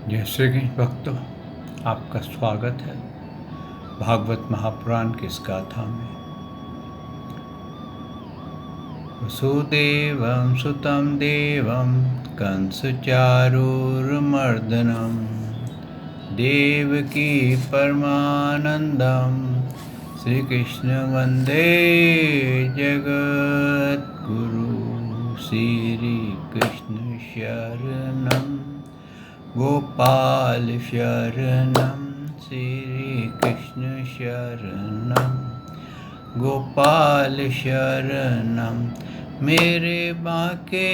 जय श्री कृष्ण भक्तों, आपका स्वागत है भागवत महापुराण की इस गाथा में। वसुदेवं सुतं देवं कंसचारूरमर्दनं देवकी परमानन्दं श्रीकृष्ण वन्दे जगद्गुरु। श्रीकृष्ण शरणं गोपाल शरणं श्रीकृष्ण शरणं गोपाल शरणं मेरे बांके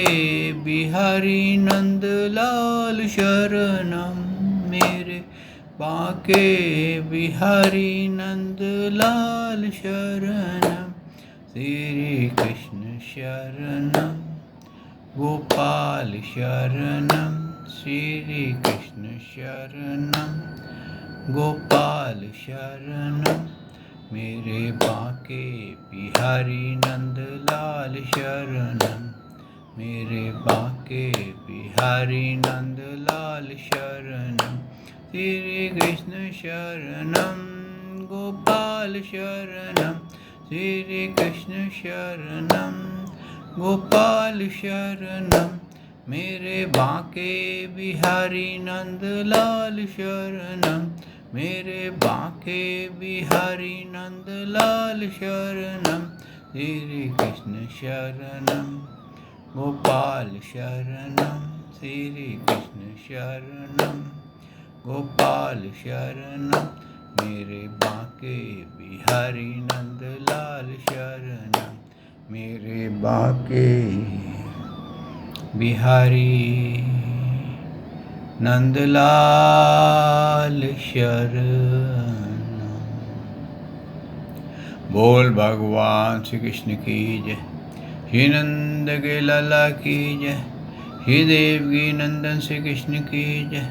बिहारी नंदलाल शरणं मेरे बांके बिहारी नंदलाल शरणं श्रीकृष्ण शरणं गोपाल शरणं श्रीकृष्ण शरणं गोपाल शरणं मेरे बांके बिहारी नंदलाल शरणं मेरे बांके बिहारी नंदलाल शरणं श्रीकृष्ण शरणं गोपाल शरणं श्रीकृष्ण शरणं गोपाल शरणं मेरे बांके बिहारी नंदलाल शरणं मेरे बांके बिहारी नंदलाल शरणं श्रीकृष्ण शरणं गोपाल शरणं श्रीकृष्ण शरणं गोपाल शरणं मेरे बांके बिहारी नंदलाल शरणं मेरे बांके बिहारी नंदलाल शरणं। बोल भगवान श्री कृष्ण की जय। श्री नंद के लाला की जय। श्री देवकी नंदन श्री कृष्ण की जय।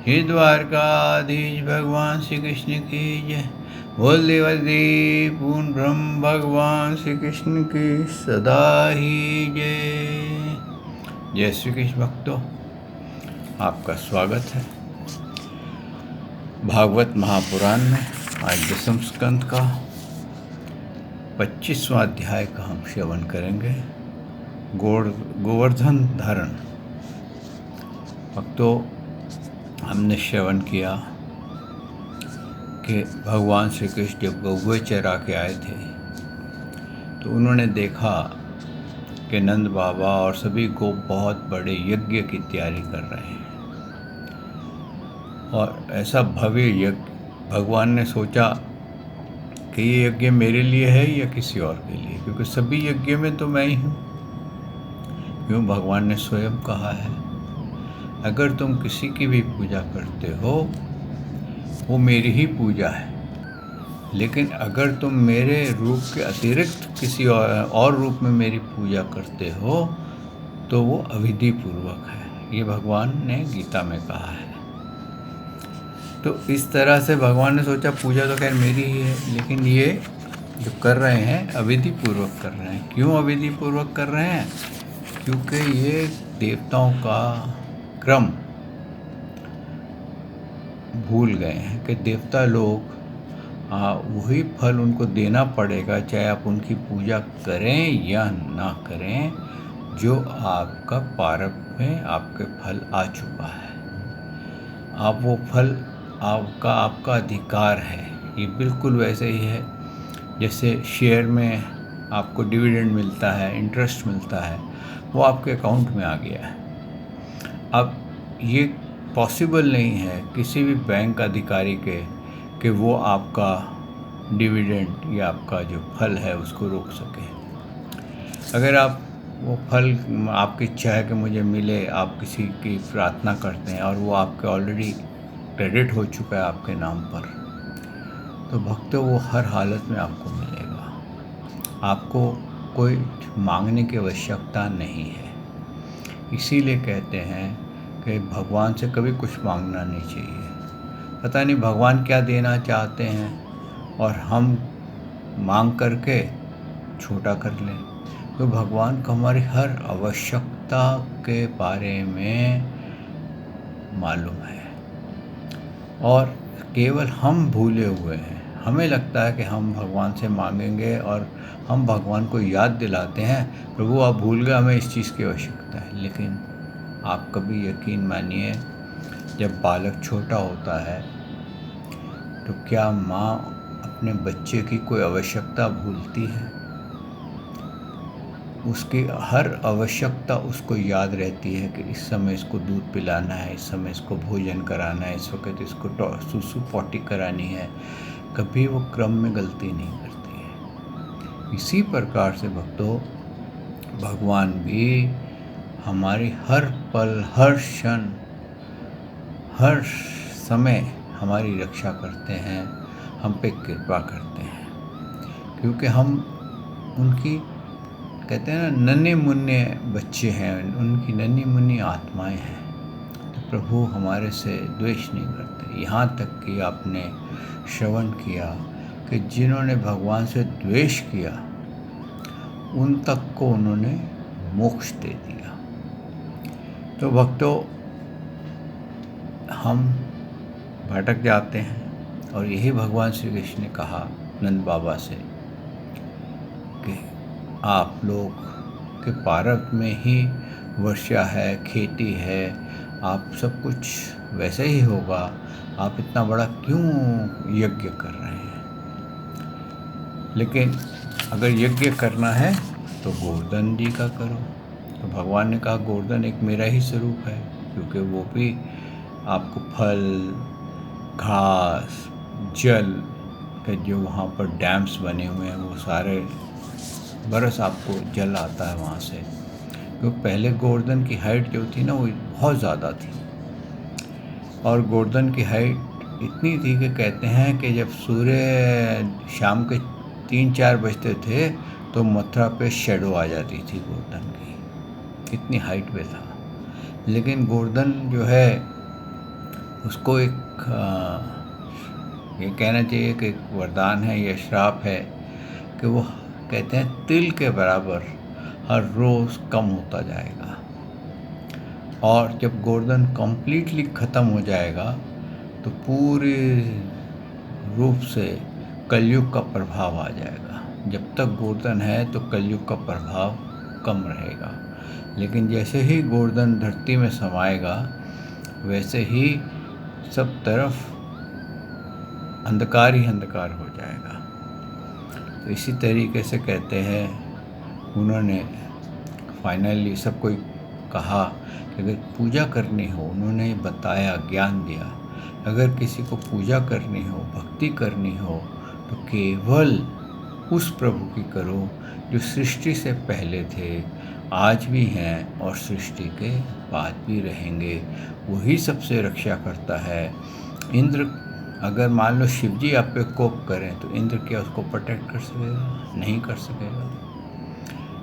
श्री द्वारकाधीश भगवान श्री कृष्ण की जय। बोल देवादि पूर्ण ब्रह्म भगवान श्री कृष्ण की सदा ही जय। जय श्री कृष्ण भक्तों, आपका स्वागत है भागवत महापुराण में। आज दसम स्कंद का 25वां अध्याय का हम श्रवण करेंगे, गोवर्धन धारण। भक्तों, हमने श्रवण किया कि भगवान श्री कृष्ण जब गौवे चरा के आए थे तो उन्होंने देखा कि नंद बाबा और सभी गोप बहुत बड़े यज्ञ की तैयारी कर रहे हैं। और ऐसा भव्य यज्ञ, भगवान ने सोचा कि ये यज्ञ मेरे लिए है या किसी और के लिए, क्योंकि सभी यज्ञ में तो मैं ही हूँ। क्यों? भगवान ने स्वयं कहा है, अगर तुम किसी की भी पूजा करते हो वो मेरी ही पूजा है, लेकिन अगर तुम मेरे रूप के अतिरिक्त किसी और रूप में मेरी पूजा करते हो तो वो अविधि पूर्वक है। ये भगवान ने गीता में कहा है। तो इस तरह से भगवान ने सोचा पूजा तो खैर मेरी ही है, लेकिन ये जो कर रहे हैं अविधि पूर्वक कर रहे हैं। क्यों अविधि पूर्वक कर रहे हैं? क्योंकि ये देवताओं का क्रम भूल गए हैं कि देवता लोग वही फल उनको देना पड़ेगा, चाहे आप उनकी पूजा करें या ना करें, जो आपका प्रारब्ध में आपके फल आ चुका है। आप वो फल आपका अधिकार है। ये बिल्कुल वैसे ही है जैसे शेयर में आपको डिविडेंड मिलता है, इंटरेस्ट मिलता है, वो आपके अकाउंट में आ गया है। अब ये पॉसिबल नहीं है किसी भी बैंक अधिकारी के कि वो आपका डिविडेंड या आपका जो फल है उसको रोक सके। अगर आप वो फल, आपकी इच्छा है कि मुझे मिले, आप किसी की प्रार्थना करते हैं और वो आपके ऑलरेडी क्रेडिट हो चुका है आपके नाम पर, तो भक्तों वो हर हालत में आपको मिलेगा। आपको कोई मांगने की आवश्यकता नहीं है। इसीलिए कहते हैं कि भगवान से कभी कुछ मांगना नहीं चाहिए। पता नहीं भगवान क्या देना चाहते हैं और हम मांग करके छोटा कर लें। तो भगवान को हमारी हर आवश्यकता के बारे में मालूम है। और केवल हम भूले हुए हैं। हमें लगता है कि हम भगवान से मांगेंगे और हम भगवान को याद दिलाते हैं, प्रभु आप भूल गए, हमें इस चीज़ की आवश्यकता है। लेकिन आप कभी यकीन मानिए, जब बालक छोटा होता है तो क्या माँ अपने बच्चे की कोई आवश्यकता भूलती है? उसकी हर आवश्यकता उसको याद रहती है कि इस समय इसको दूध पिलाना है, इस समय इसको भोजन कराना है, इस वक्त इसको सुसु पॉटी करानी है। कभी वो क्रम में गलती नहीं करती है। इसी प्रकार से भक्तों, भगवान भी हमारी हर पल, हर क्षण, हर समय हमारी रक्षा करते हैं, हम पे कृपा करते हैं, क्योंकि हम उनकी, कहते हैं ना, नन्हे मुन्ने बच्चे हैं, उनकी नन्ही मुन्नी आत्माएं हैं। तो प्रभु हमारे से द्वेष नहीं करते। यहाँ तक कि आपने श्रवण किया कि जिन्होंने भगवान से द्वेष किया उन तक को उन्होंने मोक्ष दे दिया। तो भक्तों, हम भटक जाते हैं और यही भगवान श्री कृष्ण ने कहा नंद बाबा से कि आप लोग के प्रारब्ध में ही वर्षा है, खेती है, आप सब कुछ वैसे ही होगा, आप इतना बड़ा क्यों यज्ञ कर रहे हैं? लेकिन अगर यज्ञ करना है तो गोवर्धन जी का करो। तो भगवान ने कहा गोवर्धन एक मेरा ही स्वरूप है, क्योंकि वो भी आपको फल, घास, जल के जो वहाँ पर डैम्स बने हुए हैं वो सारे बरस आपको जल आता है वहाँ से। क्योंकि पहले गोवर्धन की हाइट जो थी ना वो बहुत ज़्यादा थी, और गोवर्धन की हाइट इतनी थी कि कहते हैं कि जब सूर्य शाम के 3-4 बजते थे तो मथुरा पे शेडो आ जाती थी गोवर्धन की, इतनी हाइट पे था। लेकिन गोवर्धन जो है उसको एक ये कहना चाहिए कि एक वरदान है या श्राप है कि वो, कहते हैं, तिल के बराबर हर रोज़ कम होता जाएगा, और जब गोवर्धन कम्प्लीटली ख़त्म हो जाएगा तो पूरे रूप से कलयुग का प्रभाव आ जाएगा। जब तक गोवर्धन है तो कलयुग का प्रभाव कम रहेगा, लेकिन जैसे ही गोवर्धन धरती में समाएगा वैसे ही सब तरफ अंधकार ही अंधकार हो जाएगा। तो इसी तरीके से कहते हैं, उन्होंने फाइनली सबको कहा कि अगर पूजा करनी हो, उन्होंने बताया, ज्ञान दिया, अगर किसी को पूजा करनी हो, भक्ति करनी हो तो केवल उस प्रभु की करो जो सृष्टि से पहले थे, आज भी हैं और सृष्टि के बाद भी रहेंगे। वही सबसे रक्षा करता है। इंद्र, अगर मान लो शिव जी आप पे कोप करें तो इंद्र क्या उसको प्रोटेक्ट कर सकेगा? नहीं कर सकेगा।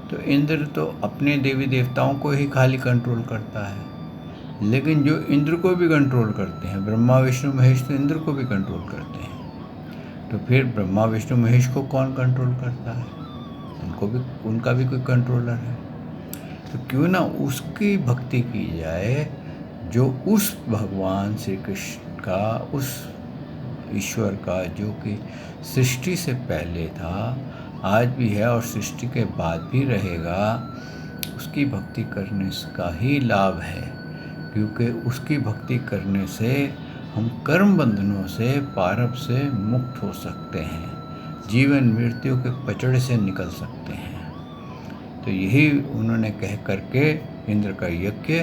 तो इंद्र तो अपने देवी देवताओं को ही खाली कंट्रोल करता है, लेकिन जो इंद्र को भी कंट्रोल करते हैं, ब्रह्मा विष्णु महेश, तो इंद्र को भी कंट्रोल करते हैं। तो फिर ब्रह्मा विष्णु महेश को कौन कंट्रोल करता है? उनका भी कोई कंट्रोलर है। तो क्यों ना उसकी भक्ति की जाए जो उस भगवान श्री कृष्ण का, उस ईश्वर का, जो कि सृष्टि से पहले था, आज भी है और सृष्टि के बाद भी रहेगा। उसकी भक्ति करने का ही लाभ है, क्योंकि उसकी भक्ति करने से हम कर्म बंधनों से, प्रारब्ध से मुक्त हो सकते हैं, जीवन मृत्यु के पचड़े से निकल सकते हैं। तो यही उन्होंने कह करके इंद्र का यज्ञ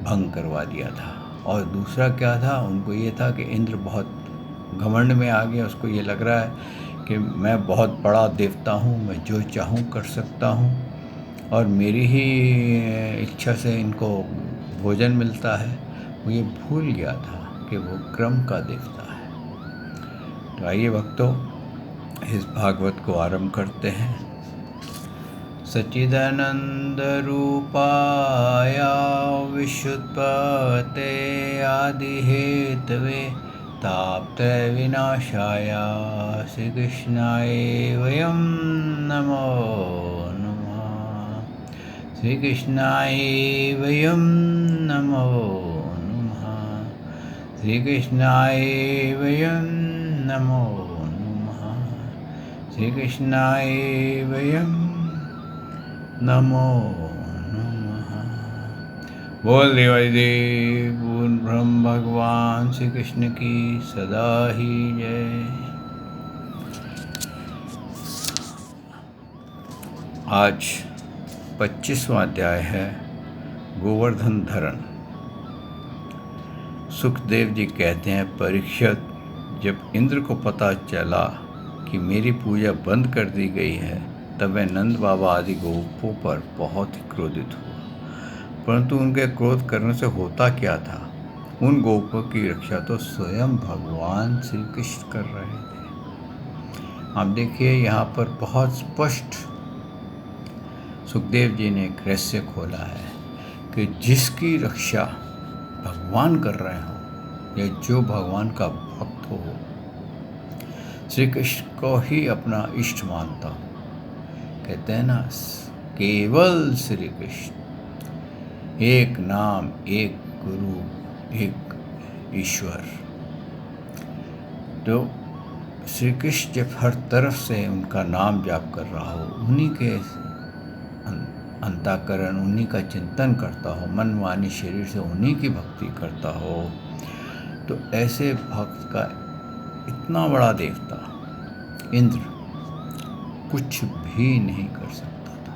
भंग करवा दिया था। और दूसरा क्या था, उनको ये था कि इंद्र बहुत घमंड में आ गया, उसको ये लग रहा है कि मैं बहुत बड़ा देवता हूँ, मैं जो चाहूँ कर सकता हूँ और मेरी ही इच्छा से इनको भोजन मिलता है। वो ये भूल गया था कि वो क्रम का देवता है। तो आइए भक्तों, इस भागवत को आरंभ करते हैं। सच्चिदानंद रूपाय विशुद्धपते आदि हेतवे तापत्रय विनाशाय श्री कृष्णाय वयं नमो नमः। श्री कृष्णाय वयं नमो नमः। श्री कृष्णाय वयं नमो नमः। श्री कृष्णाय वयं नमो नमः। बोल देवादिदेव पूर्ण ब्रह्म भगवान श्री कृष्ण की सदा ही जय। आज 25वां अध्याय है गोवर्धन धरण। सुखदेव जी कहते हैं, परीक्षित, जब इंद्र को पता चला कि मेरी पूजा बंद कर दी गई है तब वह नंद बाबा आदि गोपों पर बहुत ही क्रोधित हुआ। परंतु उनके क्रोध करने से होता क्या था? उन गोपों की रक्षा तो स्वयं भगवान श्री कृष्ण कर रहे थे। आप देखिए, यहाँ पर बहुत स्पष्ट सुखदेव जी ने एक रहस्य खोला है कि जिसकी रक्षा भगवान कर रहे हो या जो भगवान का भक्त हो, श्री कृष्ण को ही अपना इष्ट मानता हूँ। कहते हैं ना, केवल श्री कृष्ण, एक नाम, एक गुरु, एक ईश्वर। तो श्री कृष्ण जब हर तरफ से उनका नाम जाप कर रहा हो, उन्हीं के अंतःकरण, उन्हीं का चिंतन करता हो, मन वाणी शरीर से उन्हीं की भक्ति करता हो, तो ऐसे भक्त का इतना बड़ा देवता इंद्र कुछ भी नहीं कर सकता था।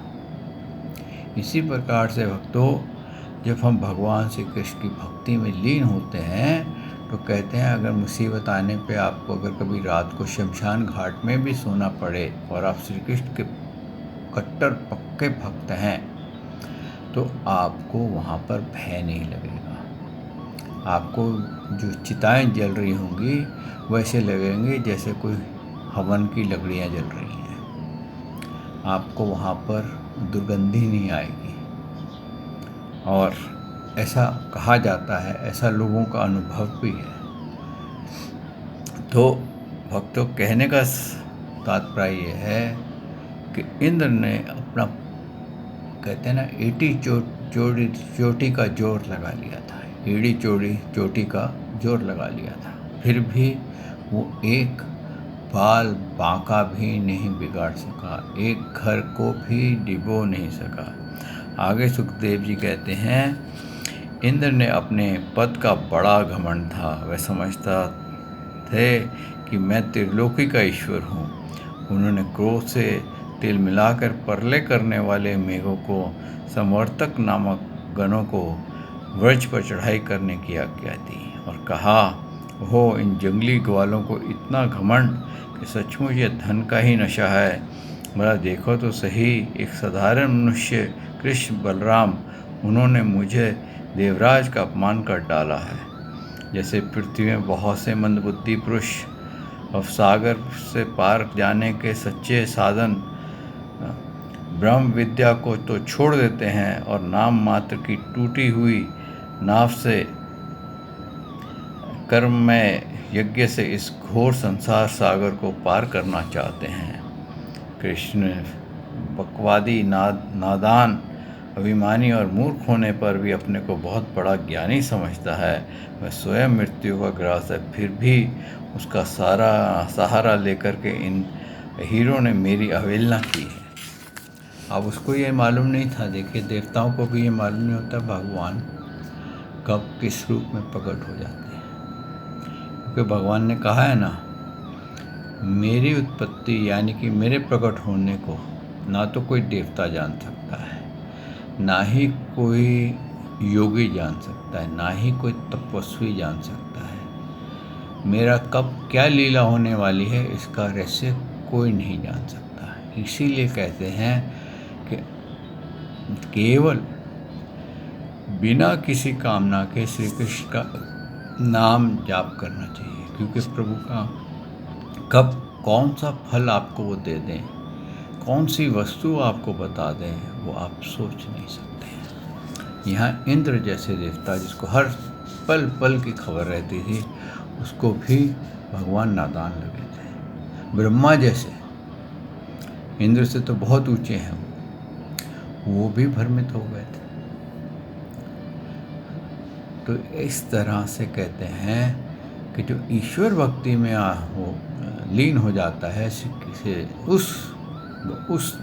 इसी प्रकार से भक्तों, जब हम भगवान श्री कृष्ण की भक्ति में लीन होते हैं तो कहते हैं, अगर मुसीबत आने पे आपको अगर कभी रात को शमशान घाट में भी सोना पड़े और आप श्री कृष्ण के कट्टर पक्के भक्त हैं तो आपको वहाँ पर भय नहीं लगेगा। आपको जो चिताएं जल रही होंगी वैसे लगेंगे जैसे कोई हवन की लकड़ियाँ जल रही हैं। आपको वहाँ पर दुर्गंधी नहीं आएगी। और ऐसा कहा जाता है, ऐसा लोगों का अनुभव भी है। तो भक्तों, कहने का तात्पर्य ये है कि इंद्र ने अपना, कहते हैं ना, एड़ी चोटी का जोर लगा लिया था। एड़ी चोटी का जोर लगा लिया था, फिर भी वो एक बाल बांका भी नहीं बिगाड़ सका, एक घर को भी डिबो नहीं सका। आगे सुखदेव जी कहते हैं, इंद्र ने अपने पद का बड़ा घमंड था। वह समझता थे कि मैं त्रिलोकी का ईश्वर हूँ। उन्होंने क्रोध से तिल मिलाकर परले करने वाले मेघों को, संवर्तक नामक गणों को व्रज पर चढ़ाई करने की आज्ञा दी और कहा, हो, इन जंगली ग्वालों को इतना घमंड कि सचमुच ये धन का ही नशा है। बड़ा देखो तो सही, एक साधारण मनुष्य कृष्ण बलराम, उन्होंने मुझे देवराज का अपमान कर डाला है। जैसे पृथ्वी में बहुत से मंदबुद्धि पुरुष अवसागर से पार जाने के सच्चे साधन ब्रह्म विद्या को तो छोड़ देते हैं और नाम मात्र की टूटी हुई नाव से कर्ममय यज्ञ से इस घोर संसार सागर को पार करना चाहते हैं। कृष्ण बकवादी, नादान, अभिमानी और मूर्ख होने पर भी अपने को बहुत बड़ा ज्ञानी समझता है। वह स्वयं मृत्यु का ग्रास है, फिर भी उसका सारा सहारा लेकर के इन हीरों ने मेरी अवहेलना की है। अब उसको ये मालूम नहीं था। देखिए, देवताओं को भी ये मालूम नहीं होता भगवान कब किस रूप में प्रकट हो जाते हैं, क्योंकि भगवान ने कहा है ना, मेरी उत्पत्ति यानी कि मेरे प्रकट होने को ना तो कोई देवता जान सकता है, ना ही कोई योगी जान सकता है, ना ही कोई तपस्वी जान सकता है। मेरा कब क्या लीला होने वाली है इसका रहस्य कोई नहीं जान सकता। इसीलिए कहते हैं कि केवल बिना किसी कामना के श्री कृष्ण का नाम जाप करना चाहिए, क्योंकि प्रभु का कब कौन सा फल आपको वो दे दें, कौन सी वस्तु आपको बता दें, वो आप सोच नहीं सकते हैं। यहाँ इंद्र जैसे देवता, जिसको हर पल पल की खबर रहती थी, उसको भी भगवान नादान लगे थे। ब्रह्मा जैसे, इंद्र से तो बहुत ऊंचे हैं, वो भी भ्रमित हो गए थे। तो इस तरह से कहते हैं कि जो ईश्वर भक्ति में लीन हो जाता है से उस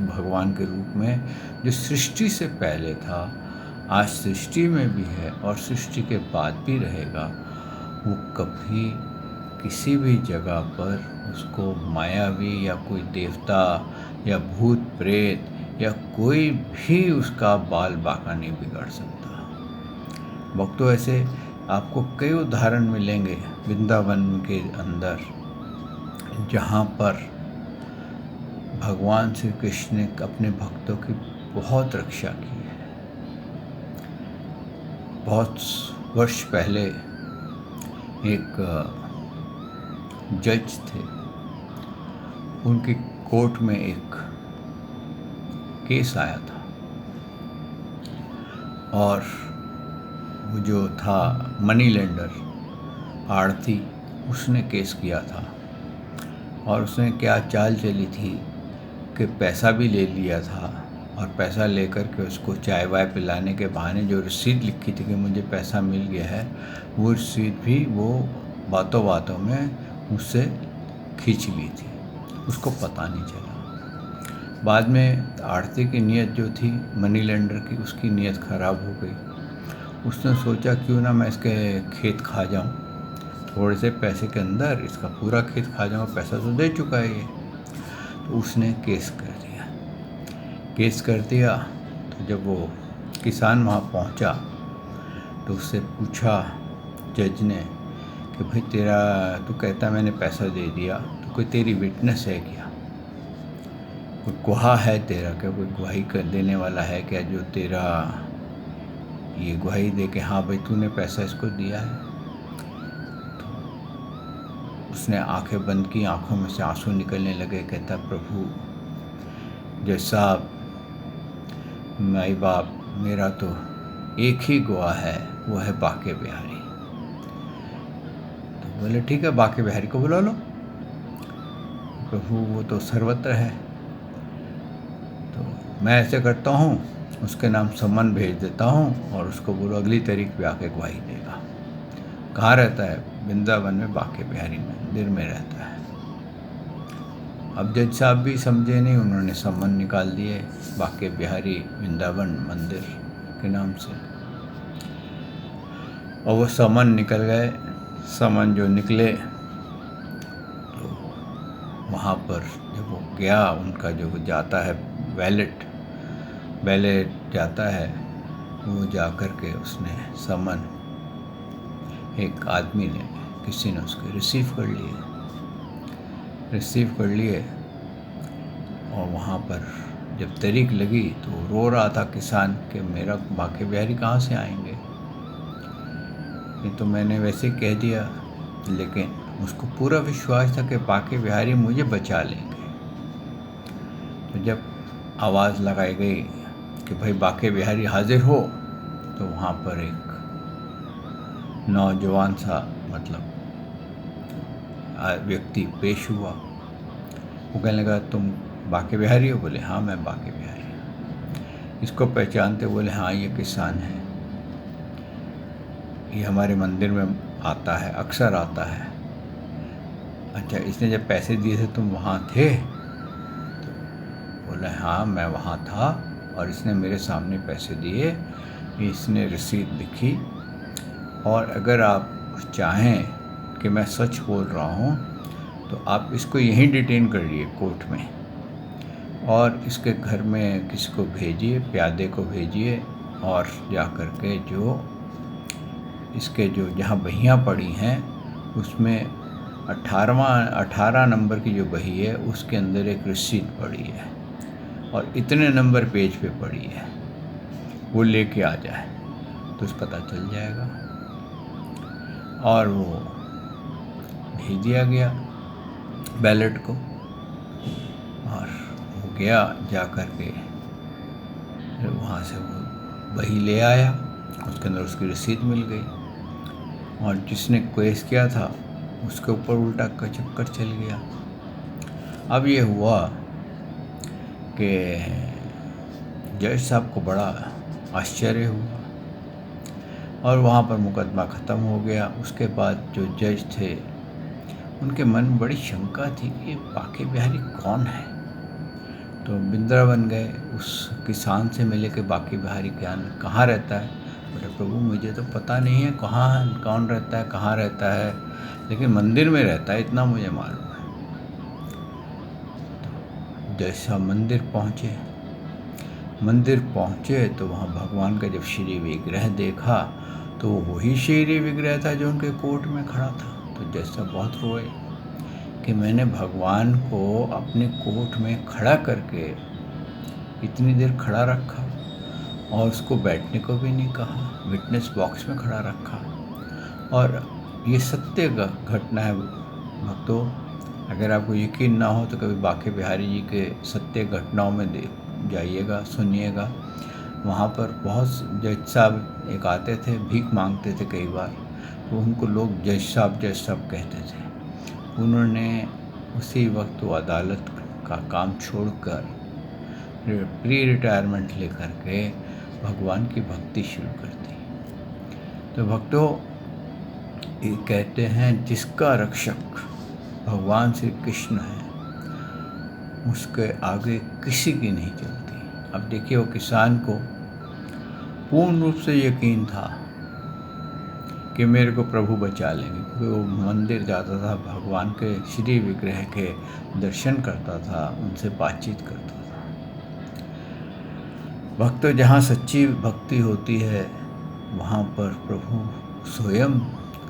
भगवान के रूप में जो सृष्टि से पहले था, आज सृष्टि में भी है और सृष्टि के बाद भी रहेगा, वो कभी किसी भी जगह पर उसको मायावी या कोई देवता या भूत प्रेत या कोई भी उसका बाल बांका नहीं बिगाड़ सकता। भक्तों, ऐसे आपको कई उदाहरण मिलेंगे वृंदावन के अंदर, जहाँ पर भगवान श्री कृष्ण ने अपने भक्तों की बहुत रक्षा की है। बहुत वर्ष पहले एक जज थे, उनकी कोर्ट में एक केस आया था और वो जो था मनी लेंडर, आड़ती, उसने केस किया था और उसने क्या चाल चली थी कि पैसा भी ले लिया था और पैसा लेकर के उसको चाय वाय पिलाने के बहाने जो रसीद लिखी थी कि मुझे पैसा मिल गया है, वो रसीद भी वो बातों बातों में मुझसे खींच ली थी, उसको पता नहीं चला। बाद में आड़ती की नीयत जो थी मनी लेंडर की, उसकी नीयत ख़राब हो गई। उसने सोचा क्यों ना मैं इसके खेत खा जाऊं, थोड़े से पैसे के अंदर इसका पूरा खेत खा जाऊंगा, पैसा तो दे चुका है ये। तो उसने केस कर दिया। तो जब वो किसान वहाँ पहुँचा तो उससे पूछा जज ने कि भाई तू कहता मैंने पैसा दे दिया, तो कोई तेरी विटनेस है क्या, कोई गवाह है तेरा क्या, कोई गवाही कर देने वाला है क्या जो तेरा ये गवाही दे के हाँ भाई तूने पैसा इसको दिया है। तो उसने आंखें बंद की, आंखों में से आंसू निकलने लगे। कहता प्रभु जज साहब, माई बाप, मेरा तो एक ही गवाह है, वो है बाके बिहारी। तो बोले ठीक है, बाके बिहारी को बुला लो। प्रभु वो तो सर्वत्र है। तो मैं ऐसे करता हूँ, उसके नाम सम्मन भेज देता हूँ और उसको बोलो अगली तारीख पे आके गवाही देगा। कहाँ रहता है? वृंदावन में बाके बिहारी मंदिर में रहता है। अब जज साहब भी समझे नहीं, उन्होंने सम्मन निकाल दिए बाके बिहारी वृंदावन मंदिर के नाम से, और वो सम्मन निकल गए। सम्मन जो निकले तो वहाँ पर जब वो गया, उनका जो जाता है वैलेट जाता है, वो जा कर के उसने सम्मन, एक आदमी ने, किसी ने उसके रिसीव कर लिए और वहाँ पर जब तारीख लगी तो रो रहा था किसान कि मेरा बाके बिहारी कहाँ से आएंगे, ये तो मैंने वैसे कह दिया, लेकिन उसको पूरा विश्वास था कि बाके बिहारी मुझे बचा लेंगे। तो जब आवाज़ लगाई गई कि भाई बाके बिहारी हाजिर हो, तो वहाँ पर एक नौजवान सा मतलब व्यक्ति पेश हुआ। वो कहने लगा तुम बाके बिहारी हो? बोले हाँ मैं बाके बिहारी हूँ। इसको पहचानते? बोले हाँ ये किसान है, ये हमारे मंदिर में आता है, अक्सर आता है। अच्छा, इसने जब पैसे दिए थे तुम वहाँ थे? तो बोले हाँ मैं वहाँ था और इसने मेरे सामने पैसे दिए, इसने रसीद लिखी, और अगर आप चाहें कि मैं सच बोल रहा हूँ तो आप इसको यहीं डिटेन करिए कोर्ट में, और इसके घर में किसी को भेजिए, प्यादे को भेजिए, और जा कर के जो इसके जो जहाँ बहियाँ पड़ी हैं उसमें 18 नंबर की जो बही है उसके अंदर एक रसीद पड़ी है और इतने नंबर पेज पे पड़ी है, वो लेके आ जाए तो उस पता चल जाएगा। और वो भेज दिया गया बैलेट को, और वो गया जा कर के वहाँ से वो बही ले आया, उसके अंदर उसकी रसीद मिल गई, और जिसने केस किया था उसके ऊपर उल्टा का चक्कर चल गया। अब ये हुआ कि जज साहब को बड़ा आश्चर्य हुआ। और वहाँ पर मुकदमा ख़त्म हो गया। उसके बाद जो जज थे उनके मन में बड़ी शंका थी कि ये बांके बिहारी कौन है। तो वृंदावन गए, उस किसान से मिले कि बांके बिहारी कहाँ रहता है। बोले प्रभु मुझे तो पता नहीं है कहाँ है, कौन रहता है, कहाँ रहता है, लेकिन मंदिर में रहता है इतना मुझे मालूम है। तो जैसा मंदिर पहुँचे तो वहाँ भगवान का जब श्री विग्रह देखा तो वही श्री विग्रह था जो उनके कोर्ट में खड़ा था। तो जैसा बहुत रोए कि मैंने भगवान को अपने कोर्ट में खड़ा करके इतनी देर खड़ा रखा और उसको बैठने को भी नहीं कहा, विटनेस बॉक्स में खड़ा रखा। और ये सत्य घटना है भक्तों। अगर आपको यकीन ना हो तो कभी बांके बिहारी जी के सत्य घटनाओं में जाइएगा, सुनिएगा। वहाँ पर बहुत जज साहब एक आते थे, भीख मांगते थे कई बार, तो उनको लोग जज साहब कहते थे। उन्होंने उसी वक्त वो अदालत का काम छोड़कर प्री रिटायरमेंट लेकर के भगवान की भक्ति शुरू कर दी। तो भक्तों, ये कहते हैं जिसका रक्षक भगवान श्री कृष्ण है उसके आगे किसी की नहीं चलती। अब देखिए, वो किसान को पूर्ण रूप से यकीन था कि मेरे को प्रभु बचा लेंगे, क्योंकि वो मंदिर जाता था, भगवान के श्री विग्रह के दर्शन करता था, उनसे बातचीत करता था। भक्तों, जहाँ सच्ची भक्ति होती है वहाँ पर प्रभु स्वयं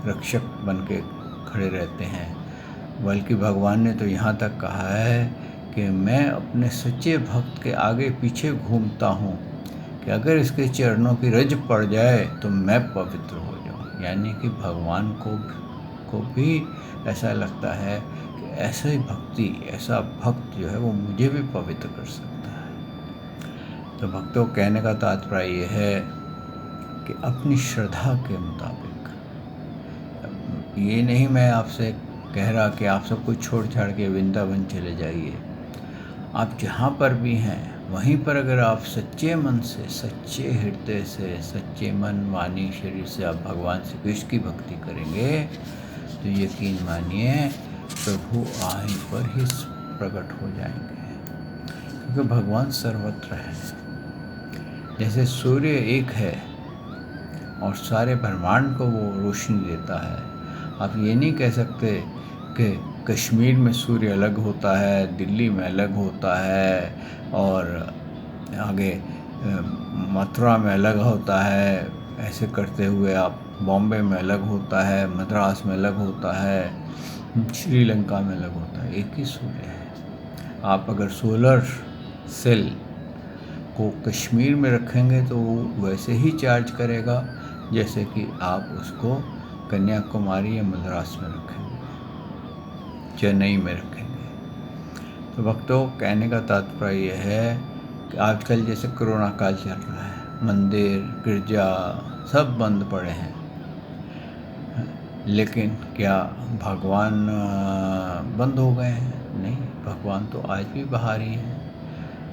रक्षक बन के खड़े रहते हैं। बल्कि भगवान ने तो यहाँ तक कहा है कि मैं अपने सच्चे भक्त के आगे पीछे घूमता हूँ कि अगर इसके चरणों की रज पड़ जाए तो मैं पवित्र हो जाऊँ। यानी कि भगवान को भी ऐसा लगता है कि ऐसा भक्त जो है वो मुझे भी पवित्र कर सकता है। तो भक्तों, कहने का तात्पर्य ये है कि अपनी श्रद्धा के मुताबिक, ये नहीं मैं आपसे कह रहा कि आप सब कुछ छोड़ छाड़ के वृंदावन चले जाइए। आप जहाँ पर भी हैं वहीं पर अगर आप सच्चे मन से, सच्चे हृदय से, सच्चे मन, वाणी, शरीर से आप भगवान श्री कृष्ण की भक्ति करेंगे तो यकीन मानिए प्रभु वहीं पर ही प्रकट हो जाएंगे। क्योंकि भगवान सर्वत्र है। जैसे सूर्य एक है और सारे ब्रह्मांड को वो रोशनी देता है। आप ये नहीं कह सकते कि कश्मीर में सूर्य अलग होता है, दिल्ली में अलग होता है, और आगे मथुरा में अलग होता है। ऐसे करते हुए आप बॉम्बे में अलग होता है, मद्रास में अलग होता है, श्रीलंका में अलग होता है। एक ही सूर्य है। आप अगर सोलर सेल को कश्मीर में रखेंगे तो वो वैसे ही चार्ज करेगा जैसे कि आप उसको कन्याकुमारी या मद्रास में रखेंगे, चेन्नई में रखेंगे। तो भक्तों, कहने का तात्पर्य यह है कि आजकल जैसे कोरोना काल चल रहा है, मंदिर, गिरजा सब बंद पड़े हैं, लेकिन क्या भगवान बंद हो गए हैं? नहीं, भगवान तो आज भी बाहर ही हैं।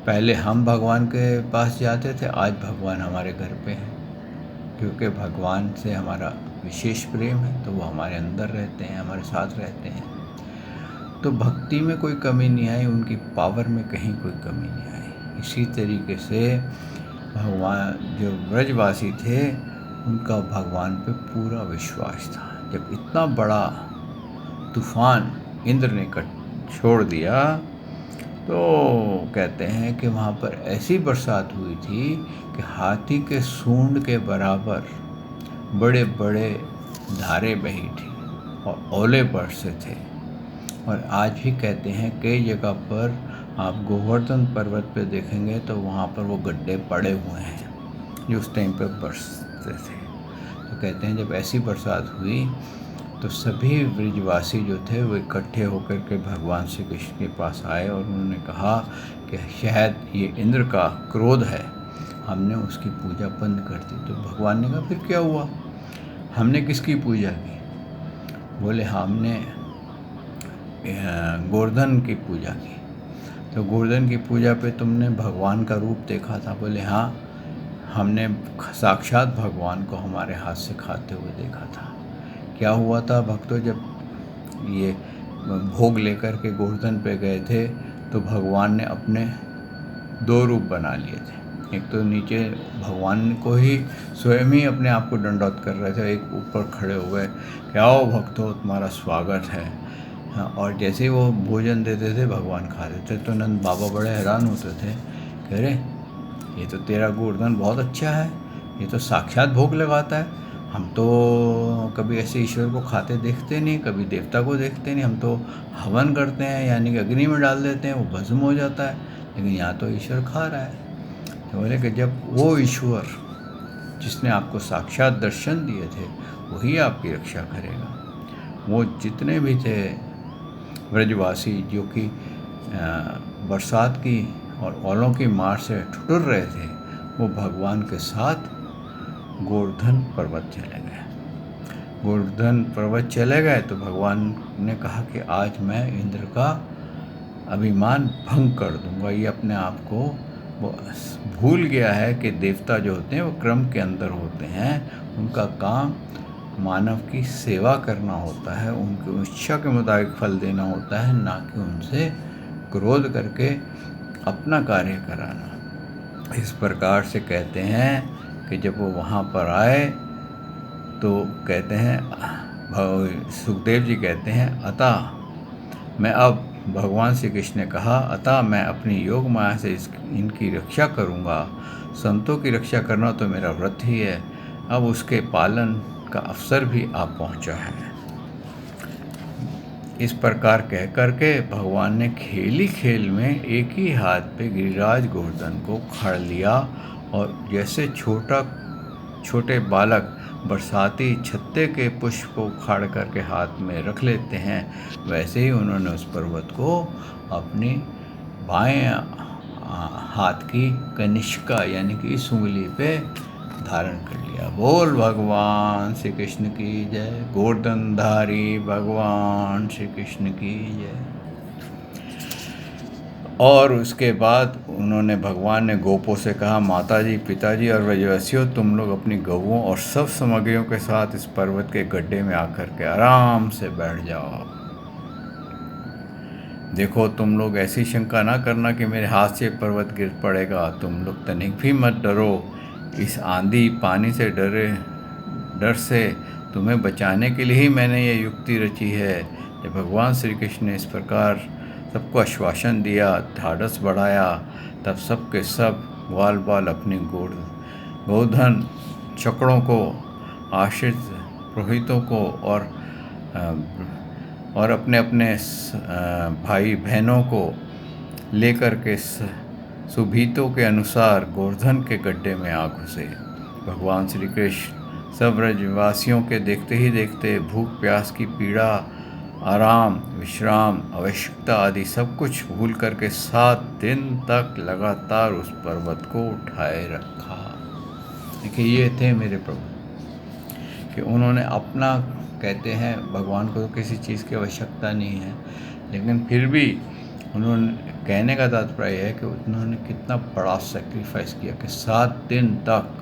पहले हम भगवान के पास जाते थे, आज भगवान हमारे घर पे हैं। क्योंकि भगवान से हमारा विशेष प्रेम है तो वो हमारे अंदर रहते हैं, हमारे साथ रहते हैं। तो भक्ति में कोई कमी नहीं आई, उनकी पावर में कहीं कोई कमी नहीं आई। इसी तरीके से भगवान जो ब्रजवासी थे उनका भगवान पे पूरा विश्वास था। जब इतना बड़ा तूफान इंद्र ने छोड़ दिया तो कहते हैं कि वहाँ पर ऐसी बरसात हुई थी कि हाथी के सूंड के बराबर बड़े बड़े धारे बही थी और ओले बरसे थे। और आज भी कहते हैं कई जगह पर आप गोवर्धन पर्वत पे देखेंगे तो वहाँ पर वो गड्ढे पड़े हुए हैं जो उस टाइम पे बरसते थे। तो कहते हैं जब ऐसी बरसात हुई तो सभी ब्रजवासी जो थे वो इकट्ठे होकर के भगवान श्री कृष्ण के पास आए और उन्होंने कहा कि शायद ये इंद्र का क्रोध है, हमने उसकी पूजा बंद कर दी। तो भगवान ने कहा फिर क्या हुआ, हमने किसकी पूजा की? बोले हमने गोवर्धन की पूजा की। तो गोवर्धन की पूजा पे तुमने भगवान का रूप देखा था? बोले हाँ, हमने साक्षात भगवान को हमारे हाथ से खाते हुए देखा था। क्या हुआ था भक्तों, जब ये भोग लेकर के गोवर्धन पे गए थे तो भगवान ने अपने 2 रूप बना लिए थे। एक तो नीचे भगवान को ही स्वयं ही अपने आप को दंडवत कर रहे थे, एक ऊपर खड़े हुए कि आओ भक्तों तुम्हारा स्वागत है। हाँ, और जैसे ही वो भोजन देते थे भगवान खाते थे तो नंद बाबा बड़े हैरान होते थे, कह रहे ये तो तेरा गोवर्धन बहुत अच्छा है, ये तो साक्षात भोग लगाता है। हम तो कभी ऐसे ईश्वर को खाते देखते नहीं, कभी देवता को देखते नहीं। हम तो हवन करते हैं, यानी कि अग्नि में डाल देते हैं, वो भस्म हो जाता है, लेकिन यहाँ तो ईश्वर खा रहा है। तो बोले कि जब वो ईश्वर जिसने आपको साक्षात दर्शन दिए थे वही आपकी रक्षा करेगा। वो जितने भी थे ब्रजवासी जो कि बरसात की और ओलों की मार से ठुठुर रहे थे, वो भगवान के साथ गोवर्धन पर्वत चले गए। गोवर्धन पर्वत चले गए तो भगवान ने कहा कि आज मैं इंद्र का अभिमान भंग कर दूंगा। ये अपने आप को वो भूल गया है कि देवता जो होते हैं वो क्रम के अंदर होते हैं, उनका काम मानव की सेवा करना होता है, उनकी इच्छा के मुताबिक फल देना होता है, ना कि उनसे क्रोध करके अपना कार्य कराना। इस प्रकार से कहते हैं कि जब वो वहाँ पर आए तो कहते हैं, सुखदेव जी कहते हैं, अतः मैं अब भगवान श्री कृष्ण ने कहा, अतः मैं अपनी योग माया से इनकी रक्षा करूँगा। संतों की रक्षा करना तो मेरा व्रत ही है। अब उसके पालन का अवसर भी आ पहुँचा है। इस प्रकार कह करके भगवान ने खेली खेल में एक ही हाथ पे गिरिराज गोवर्धन को खड़ लिया, और जैसे छोटे बालक बरसाती छत्ते के पुष्प को उखाड़ करके हाथ में रख लेते हैं, वैसे ही उन्होंने उस पर्वत को अपनी बाएं हाथ की कनिष्का यानी कि इस उंगली पे धारण कर लिया। बोल भगवान श्री कृष्ण की जय। गोवर्धनधारी भगवान श्री कृष्ण की जय। और उसके बाद उन्होंने भगवान ने गोपों से कहा, माताजी, पिताजी और व्रजवासियों, तुम लोग अपनी गौओं और सब सामग्रियों के साथ इस पर्वत के गड्ढे में आकर के आराम से बैठ जाओ। देखो, तुम लोग ऐसी शंका ना करना कि मेरे हाथ से पर्वत गिर पड़ेगा। तुम लोग तनिक भी मत डरो। इस आंधी पानी से डर से तुम्हें बचाने के लिए ही मैंने ये युक्ति रची है। जब भगवान श्री कृष्ण ने इस प्रकार सबको आश्वासन दिया, ढाढ़स बढ़ाया, तब सब के सब ग्वाल बाल अपनी गोवर्धन चक्रों को, आश्रित पुरोहितों को और अपने अपने भाई बहनों को लेकर के सुभीतों के अनुसार गोवर्धन के गड्ढे में आ घुसे। भगवान श्री कृष्ण सब ब्रजवासियों के देखते ही देखते भूख प्यास की पीड़ा, आराम, विश्राम, आवश्यकता आदि सब कुछ भूल करके 7 दिन तक लगातार उस पर्वत को उठाए रखा। देखिए, ये थे मेरे प्रभु कि उन्होंने अपना, कहते हैं भगवान को तो किसी चीज़ की आवश्यकता नहीं है, लेकिन फिर भी उन्होंने, कहने का तात्पर्य है कि उन्होंने कितना बड़ा सेक्रीफाइस किया कि 7 दिन तक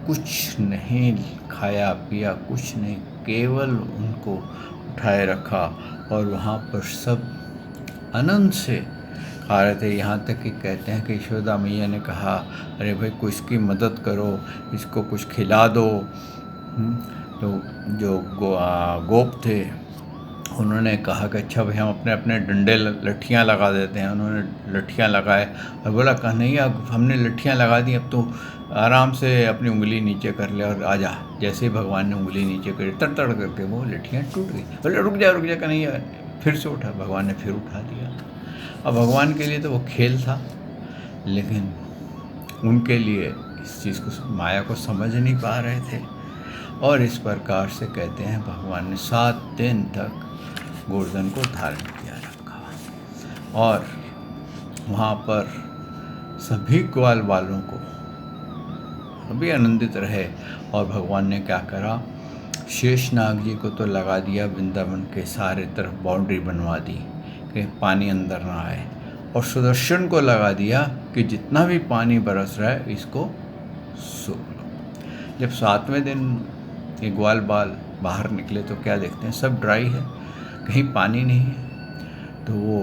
कुछ नहीं खाया पिया, कुछ नहीं, केवल उनको उठाए रखा। और वहाँ पर सब आनंद से खा रहे थे। यहाँ तक कि कहते हैं कि यशोदा मैया ने कहा, अरे भाई कुछ की मदद करो, इसको कुछ खिला दो। तो जो गोप थे उन्होंने कहा कि अच्छा भाई हम अपने अपने डंडे लठियाँ लगा देते हैं। उन्होंने लठियाँ लगाए और बोला, कन्हैया हमने लठियाँ लगा दी, अब तो आराम से अपनी उंगली नीचे कर ले और आ जा। जैसे ही भगवान ने उंगली नीचे करी, तड़ करके वो लठियाँ टूट गई। बोले रुक जा कन्हैया, फिर से उठा। भगवान ने फिर उठा दिया। अब भगवान के लिए तो वो खेल था, लेकिन उनके लिए इस चीज़ को, माया को समझ नहीं पा रहे थे। और इस प्रकार से कहते हैं भगवान ने 7 दिन तक गोवर्धन को धारण किया रखा। और वहाँ पर सभी ग्वाल वालों को सभी आनंदित रहे। और भगवान ने क्या करा, शेषनाग जी को तो लगा दिया, वृंदावन के सारे तरफ बाउंड्री बनवा दी कि पानी अंदर ना आए। और सुदर्शन को लगा दिया कि जितना भी पानी बरस रहा है इसको सो लो। जब 7वें दिन ये ग्वाल बाल बाहर निकले तो क्या देखते हैं, सब ड्राई है, कहीं पानी नहीं है। तो वो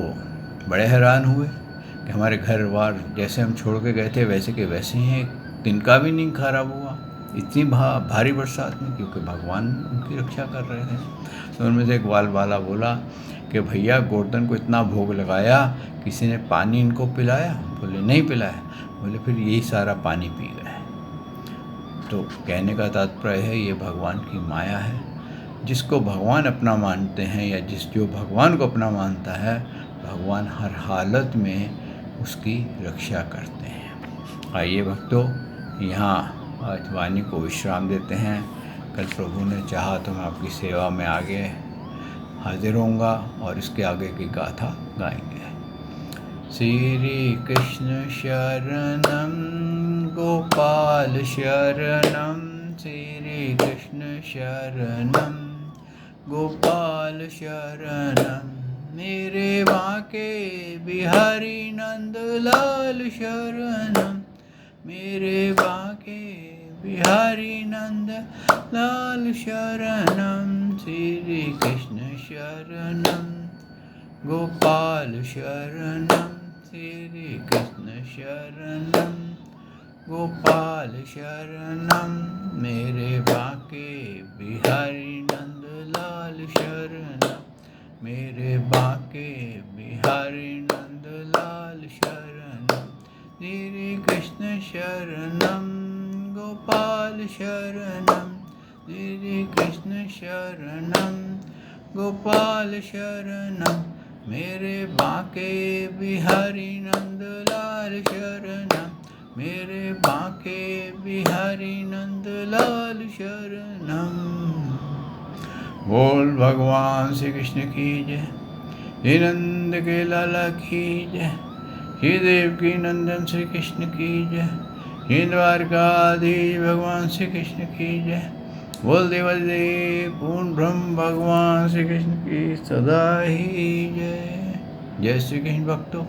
बड़े हैरान हुए कि हमारे घर बार जैसे हम छोड़ के गए थे वैसे के वैसे ही हैं, तिनका भी नहीं खराब हुआ इतनी भारी बरसात में, क्योंकि भगवान उनकी रक्षा कर रहे थे। तो उनमें से एक ग्वाल वाला बोला कि भैया गोवर्धन को इतना भोग लगाया, किसी ने पानी इनको पिलाया? बोले नहीं पिलाया। बोले फिर यही सारा पानी पी गए। तो कहने का तात्पर्य है ये भगवान की माया है। जिसको भगवान अपना मानते हैं या जो भगवान को अपना मानता है, भगवान हर हालत में उसकी रक्षा करते हैं। आइए भक्तों, यहाँ आज वाणी को विश्राम देते हैं। कल प्रभु ने चाहा तो मैं आपकी सेवा में आगे हाजिर होऊंगा और इसके आगे की गाथा गाएंगे। श्री कृष्ण शरणम गोपाल शरणम, श्री कृष्ण शरणम गोपाल शरणम, मेरे बांके बिहारी नंद लाल शरणम, मेरे बांके बिहारी नंद लाल शरणम, श्री कृष्ण शरणम गोपाल शरणम, श्री कृष्ण शरणम गोपाल शरणम, मेरे बांके बिहारी नंद लाल शरणम, मेरे बांके बिहारी नंद लाल शरणम, श्री कृष्ण शरणम गोपाल शरणम, श्री कृष्ण शरणम गोपाल शरणम, मेरे बांके बिहारी नंद लाल शरणम, मेरे बांके बिहारी नंद लाल शरणम। बोल भगवान श्री कृष्ण की जय, हे नंद के लाला की जय, हे देवकी नंदन श्री कृष्ण की जय, हे द्वारकाधीश भगवान श्री कृष्ण की जय। बोल देवादिदेव पूर्ण ब्रह्म भगवान श्री कृष्ण की सदा ही जय। जय श्री कृष्ण भक्तों।